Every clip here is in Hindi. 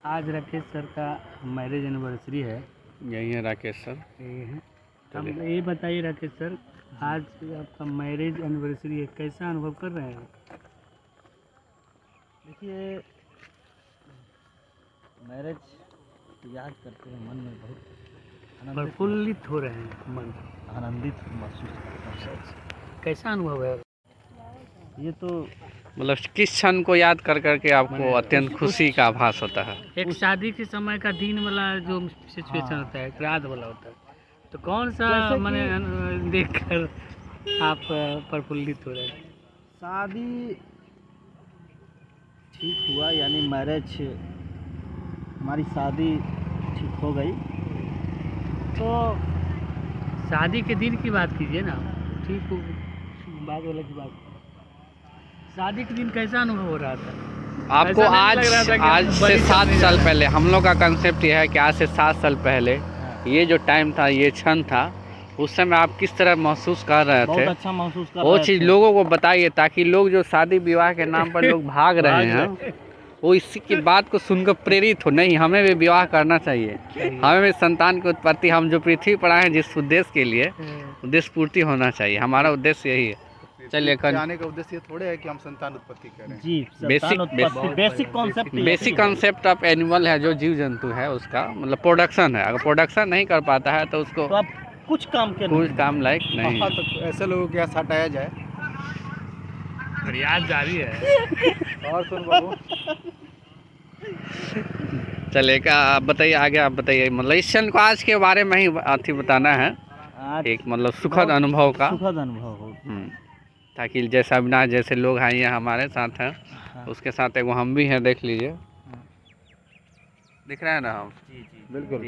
आज राकेश सर का मैरिज एनिवर्सरी है। यही है राकेश सर। ये है। हम ये बताइए राकेश सर, आज आपका मैरिज एनिवर्सरी है, कैसा अनुभव कर रहे हैं? देखिए, मैरिज याद करते हैं मन में बहुत प्रफुल्लित हो रहे हैं, मन आनंदित महसूस करता हूँ। कैसा अनुभव है? ये तो मतलब किस क्षण को याद कर करके आपको अत्यंत खुशी का आभास होता है? एक शादी के समय का दिन वाला जो सिचुएशन होता है, एक रात वाला होता है, तो कौन सा मैंने देखकर आप प्रफुल्लित हो रहे हैं? शादी ठीक हुआ, यानी मैरिज, हमारी शादी ठीक हो गई। तो शादी के दिन की बात कीजिए ना, ठीक हो बाद वाला की बात। शादी के दिन कैसा अनुभव हो रहा था आपको? आज से 7 साल पहले, हम लोग का कंसेप्ट यह है कि आज से 7 साल पहले ये जो टाइम था, ये क्षण था, उस समय आप किस तरह महसूस कर रहे थे? बहुत अच्छा महसूस कर वो रहे चीज़ थे। लोगों को बताइए, ताकि लोग जो शादी विवाह के नाम पर लोग भाग रहे हैं वो इसी की बात को सुनकर प्रेरित हो। नहीं, हमें भी विवाह करना चाहिए, हमें भी संतान की उत्पत्ति, हम जो पृथ्वी पर आए हैं जिस उद्देश्य के लिए, उद्देश्य पूर्ति होना चाहिए। हमारा उद्देश्य यही है। चलिए, आने का उद्देश्य ये थोड़े है कि हम संतान उत्पत्ति करें। जी, बेसिक कॉन्सेप्ट ऑफ एनिमल है, जो जीव जंतु है उसका मतलब प्रोडक्शन है। अगर प्रोडक्शन नहीं कर पाता है तो उसको तो आप कुछ काम के कुछ काम लायक नहीं हाँ, है। तो ऐसे लोगों के यहाँ हटाया जाए। फरियाद जारी है। और सुन बाबू, चलेगा, आप बताइए आगे, आप बताइए। मतलब इस क्षण को आज के बारे में ही अथी बताना है, आज एक मतलब सुखद अनुभव का, सुखद अनुभव हो। ताकि जैसे अविनाश जैसे लोग आए हैं हमारे साथ हैं, हाँ। उसके साथ एक हम भी हैं, देख लीजिए, दिख रहे हैं ना हम? जी जी बिल्कुल।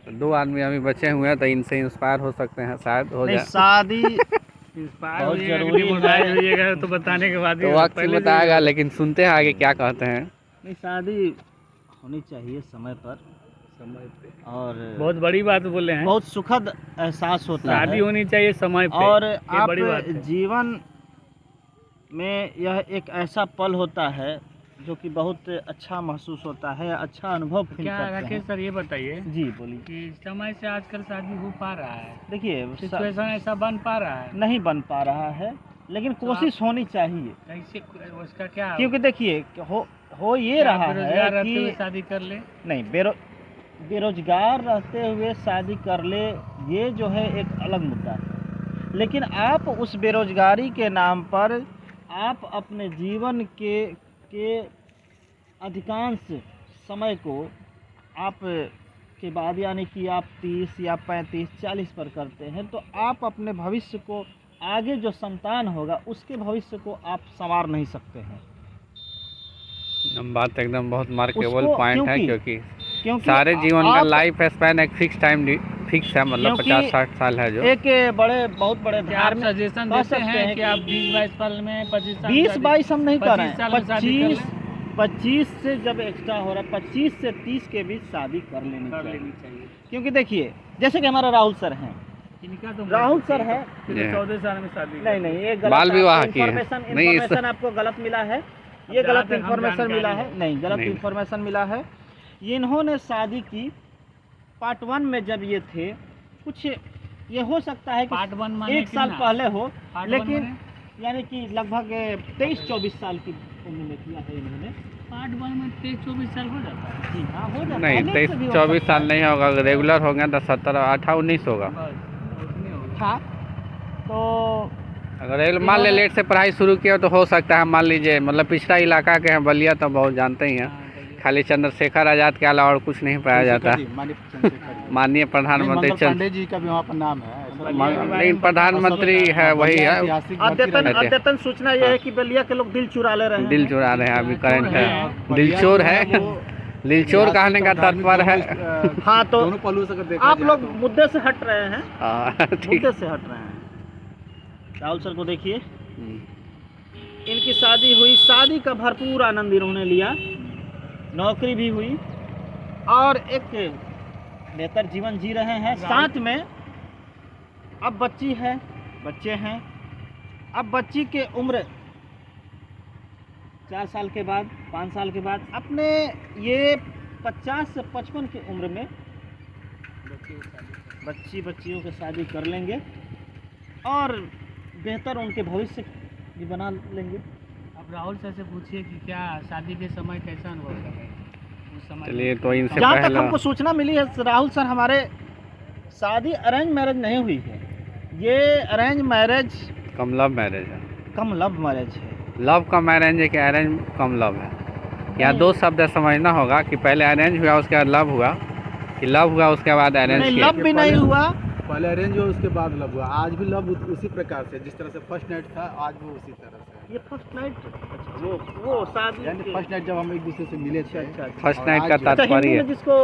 तो 2 आदमी अभी बचे हुए हैं, तो इनसे इंस्पायर हो सकते हैं, शायद हो नहीं, जाए। शादी इंस्पायर बहुत होइएगा, जरूरी है। डिमोटिवाइज होइएगा तो बताने के बाद ही तो वक्त पहले बताएगा, लेकिन सुनते हैं आगे क्या कहते हैं। नहीं, शादी होनी चाहिए समय पर, समय पे और बहुत बड़ी बात बोले हैं। बहुत सुखद एहसास होता है। शादी होनी चाहिए समय पे, और ये आप बड़ी बात है। जीवन में यह एक ऐसा पल होता है जो कि बहुत अच्छा महसूस होता है, अच्छा अनुभव फील क्या करते राकेश हैं। सर ये बताइए जी बोलिए। कि समय से आजकल शादी हो पा रहा है, देखिए, सिचुएशन ऐसा बन पा रहा है? नहीं बन पा रहा है, लेकिन तो कोशिश होनी चाहिए। कैसे उसका क्या? क्योंकि देखिए, हो ये क्या रहा बेरोजगार है रहते हुए कि शादी कर ले? नहीं, बेरोजगार रहते हुए शादी कर ले, ये जो है एक अलग मुद्दा है। लेकिन आप उस बेरोजगारी के नाम पर आप अपने जीवन के अधिकांश समय को आप के बाद, यानी कि आप 30 या 35 40 पर करते हैं, तो आप अपने भविष्य को, आगे जो संतान होगा उसके भविष्य को आप संवार नहीं सकते हैं। बात एकदम बहुत मार्केबल उसको पॉइंट है, क्योंकि सारे जीवन का आप लाइफ स्पैन एक फिक्स टाइम फिक्स है, मतलब क्योंकि 50-60 साल है जो एक बहुत बड़े क्या आप सजेशन कह देते सकते हैं हैं कि आप 20-22 साल में 25 साल 20-22 हम नहीं कर रहे 25 साल हैं, में शादी कर लें? 25 से जब एक्स्ट्रा हो रहा है, 25 से 30 के बीच शादी कर लेनी चाहिए। क्योंकि देखिए, जैसे कि हमारा राहुल सर हैं, इनका तो राहुल सर है, 14 साल में शादी नहीं ये गलत बाल विवाह की है। इन्फॉर्मेशन आपको गलत मिला है, ये जहाँ गलत तक हम इन्फॉर्मेशन मिला है। नहीं, गलत नहीं। इन्फॉर्मेशन मिला है। इन्होंने शादी की पार्ट 1 में जब ये थे, कुछ ये हो सकता है कि पार्ट 1 माने 1 साल कितना? पहले हो, पार्ट 1 लेकिन माने? यानी कि लगभग 23-24 साल की उम्र में किया है इन्होंने। पार्ट 1 में 23-24 साल हो जाता है? जी हाँ, हो जाता है। नहीं, अनेक से भी हो 23-24 सकता साल है। नहीं होगा, रेगुलर हो गया तो 17-18-19 होगा। बस उतनी होगी। था तो अगर मान ले लेट से पढ़ाई शुरू किया तो हो सकता है, मान लीजिए, मतलब पिछड़ा इलाका के हैं, बलिया तो बहुत जानते ही हैं, खाली चंद्रशेखर आजाद के अलावा और कुछ नहीं पाया जाता। माननीय प्रधानमंत्री पांडे जी का भी वहाँ पर नाम है। नहीं, प्रधानमंत्री है, वही है। अद्यतन सूचना यह है कि बलिया के लोग दिल चुरा ले रहे हैं। दिल चुरा रहे हैं, अभी करंट है, दिलचोर है। दिलचोर कहने का तात्पर्य है। हाँ, तो दोनों पहलू से अगर देखा आप जाए लोग तो मुद्दे से हट रहे हैं, ठीक। मुद्दे से हट रहे हैं। राहुल सर को देखिए, इनकी शादी हुई, शादी का भरपूर आनंद इन्होंने लिया, नौकरी भी हुई और एक बेहतर जीवन जी रहे हैं। साथ में अब बच्चे हैं। अब बच्ची के उम्र 4 साल के बाद, 5 साल के बाद अपने ये 50 से 55 की उम्र में बच्चियों की शादी कर लेंगे और बेहतर उनके भविष्य भी बना लेंगे। अब राहुल सर से पूछिए कि क्या शादी के समय कैसा अनुभव कर रहे हैं उस समय चलिए तो इनसे जहाँ तक पहले हमको सूचना मिली है राहुल सर, हमारे शादी अरेंज मैरिज नहीं हुई है, ये अरेंज मैरिज कम लव मैरिज है। कम लव मैरिज है। लव का मैरिज है कि अरेंज कम लव है, या दो शब्द समझना होगा कि पहले अरेंज हुआ उसके बाद लव हुआ, कि लव हुआ उसके बाद अरेंज नहीं, किया। लव भी नहीं हुआ। पहले अरेंज हुआ उसके बाद लव हुआ। आज भी लव उसी प्रकार से जिस तरह से फर्स्ट नाइट था, आज वो उसी तरह से। ये फर्स्ट नाइट वो शादी यानी फर्स्ट नाइट जब हम एक दूसरे से मिले थे। फर्स्ट और नाइट आज का जो- तात्पर्य हिंदी है में जिसको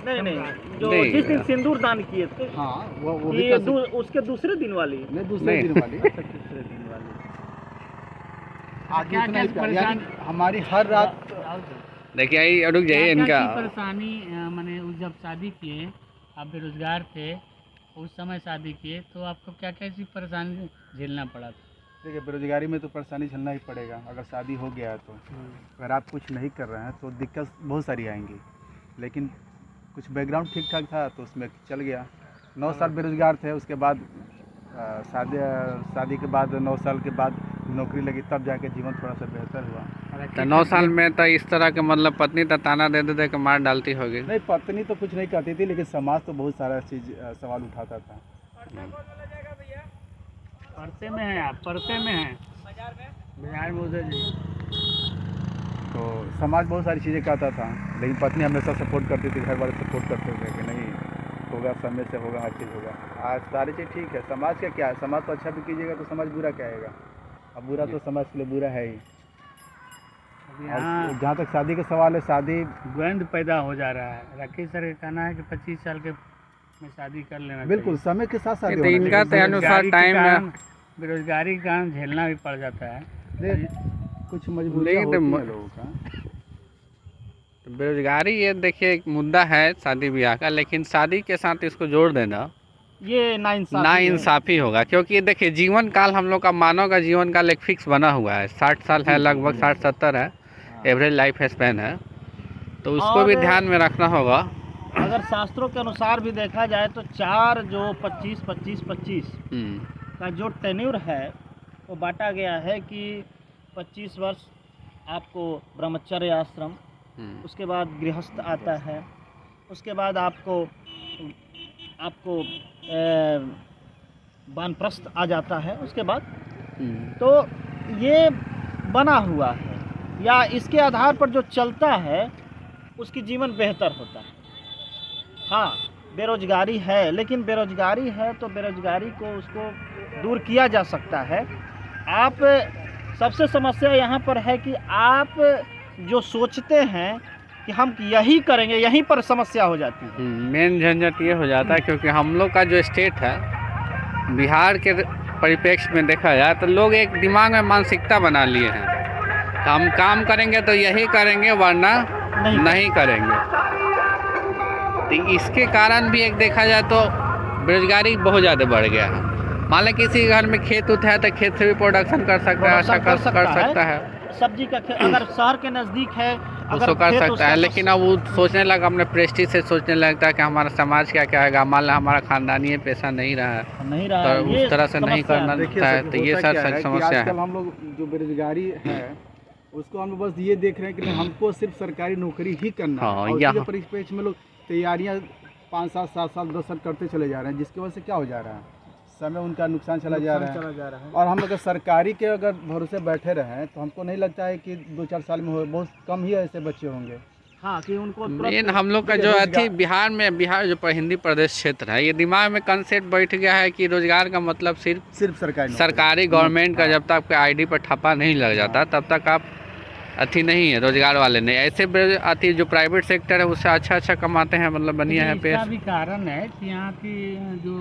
नहीं जो नहीं, जिस दिन सिंदूर दान किए थे, हाँ वो भी ये कर सकते- उसके दूसरे दिन वाली नहीं, दूसरे नहीं। दिन वाली। दूसरे दिन वाली आज क्या- उतना ही क्या प्यार, यानी परेशान- हमारी हर रात राहुल सर, देखिए यही रुक जाइए क्या-क्या इनका। की परेशानी मैंने जब शादी किए, आप बेरोजगार थे, उस समय शादी किए तो आपको क्या क्या ऐसी परेशानी झेलना पड़ा था? देखिए, बेरोजगारी में तो परेशानी झेलना ही पड़ेगा। अगर शादी हो गया है तो अगर आप कुछ नहीं कर रहे हैं तो दिक्कत बहुत सारी आएंगी, लेकिन कुछ बैकग्राउंड ठीक ठाक था तो उसमें चल गया। 9 साल बेरोजगार थे, उसके बाद शादी के बाद 9 साल के बाद नौकरी लगी, तब जाके जीवन थोड़ा सा बेहतर हुआ। तो 9 साल में तो इस तरह के मतलब पत्नी तो ताना दे दे के मार डालती होगी। नहीं, पत्नी तो कुछ नहीं करती थी, लेकिन समाज तो बहुत सारा चीज़ सवाल उठाता था। परते में हैं आप, परते में हैं बाजार में उधर जी। तो समाज बहुत सारी चीज़ें कहता था, लेकिन पत्नी हमेशा सपोर्ट करती थी, घर वाले सपोर्ट करते थे कि नहीं होगा, समय से होगा, हर चीज़ होगा। आज सारी चीज़ ठीक है। समाज का क्या है, समाज तो अच्छा भी कीजिएगा तो समाज बुरा कहेगा, अब बुरा तो समाज के लिए बुरा है ही। अब और यहाँ जहाँ तक शादी का सवाल है, शादी द्वंद्व पैदा हो जा रहा है। राकेश सर का कहना है कि 25 साल के में शादी कर लेना बिल्कुल चाहिए। समय के साथ शादी तो होना इनका चाहिए। तो अनुसार बेरोजगारी के टाइम कारण- बेरोजगारी के कारण झेलना भी पड़ जाता है। कुछ मजबूरियाँ लेकिन होती तो हैं लोगों का। तो बेरोजगारी ये देखिए एक मुद्दा है शादी ब्याह का, लेकिन शादी के साथ इसको जोड़ देना ये नाइंसाफ़ी होगा, क्योंकि देखिए जीवन काल हम लोग का, मानव का जीवन काल एक फिक्स बना हुआ है, 60 साल है, लगभग 60-70 है एवरेज लाइफ स्पैन है, तो उसको भी और- ध्यान में रखना होगा। अगर शास्त्रों के अनुसार भी देखा जाए तो 4 जो 25 हम्म, का जो टेन्योर है वो बांटा गया है कि 25 वर्ष आपको ब्रह्मचर्य आश्रम, उसके बाद गृहस्थ आता है, उसके बाद आपको वानप्रस्थ आ जाता है, उसके बाद तो ये बना हुआ है, या इसके आधार पर जो चलता है उसकी जीवन बेहतर होता है। हाँ, बेरोजगारी है, लेकिन बेरोजगारी है तो बेरोजगारी को उसको दूर किया जा सकता है। आप सबसे समस्या यहाँ पर है कि आप जो सोचते हैं कि हम यही करेंगे, यहीं पर समस्या हो जाती है। मेन झंझट ये हो जाता है क्योंकि हम लोग का जो स्टेट है, बिहार के परिप्रेक्ष्य में देखा जाए तो लोग एक दिमाग में मानसिकता बना लिए हैं, तो हम काम करेंगे तो यही करेंगे, वरना नहीं करेंगे। तो इसके कारण भी एक देखा जाए तो बेरोजगारी बहुत ज़्यादा बढ़ गया है। मान लें किसी घर में खेत उत है तो खेत से भी प्रोडक्शन कर सकता है, अच्छा कर सकता है, सब्जी का अगर शहर के नज़दीक है उसको कर खेत सकता उसका है, तो लेकिन अब वो सोचने लगा, अपने प्रेस्टीज से सोचने लगता है कि हमारा समाज क्या कहेगा, मान लो हमारा खानदानी ये पैसा नहीं रहा है नहीं रहा है, तो ये उस तरह से नहीं समस्या करना है। देखिए है, सर, तो ये होता क्या सर है कि समस्या आजकल है। हम लोग जो बेरोजगारी है उसको हम लोग बस ये देख रहे हैं कि हमको सिर्फ सरकारी नौकरी ही करना है, हाँ, और यहाँ- उसी के परिप्रेक्ष्य में लोग तैयारियां 5 साल 7 साल 10 साल करते चले जा रहे हैं, जिसकी वजह से क्या हो जा रहा है, समय उनका नुकसान चला जा रहा है। और हम लोग अगर सरकारी के अगर भरोसे बैठे रहें तो हमको नहीं लगता है कि 2-4 साल में हो, बहुत कम ही ऐसे बच्चे होंगे। हाँ, कि उनको मेन हम लोग का जो अथी बिहार जो हिंदी प्रदेश क्षेत्र है, ये दिमाग में कंसेप्ट बैठ गया है कि रोजगार का मतलब सिर्फ सरकारी नौकरी। सरकारी गवर्नमेंट का, जब तक आपके आईडी पर ठप्पा नहीं लग जाता तब तक आप अथी नहीं है, रोजगार वाले नहीं। ऐसे अथी जो प्राइवेट सेक्टर है उससे अच्छा कमाते हैं, मतलब बढ़िया है इसका पे। भी कारण है कि यहाँ की जो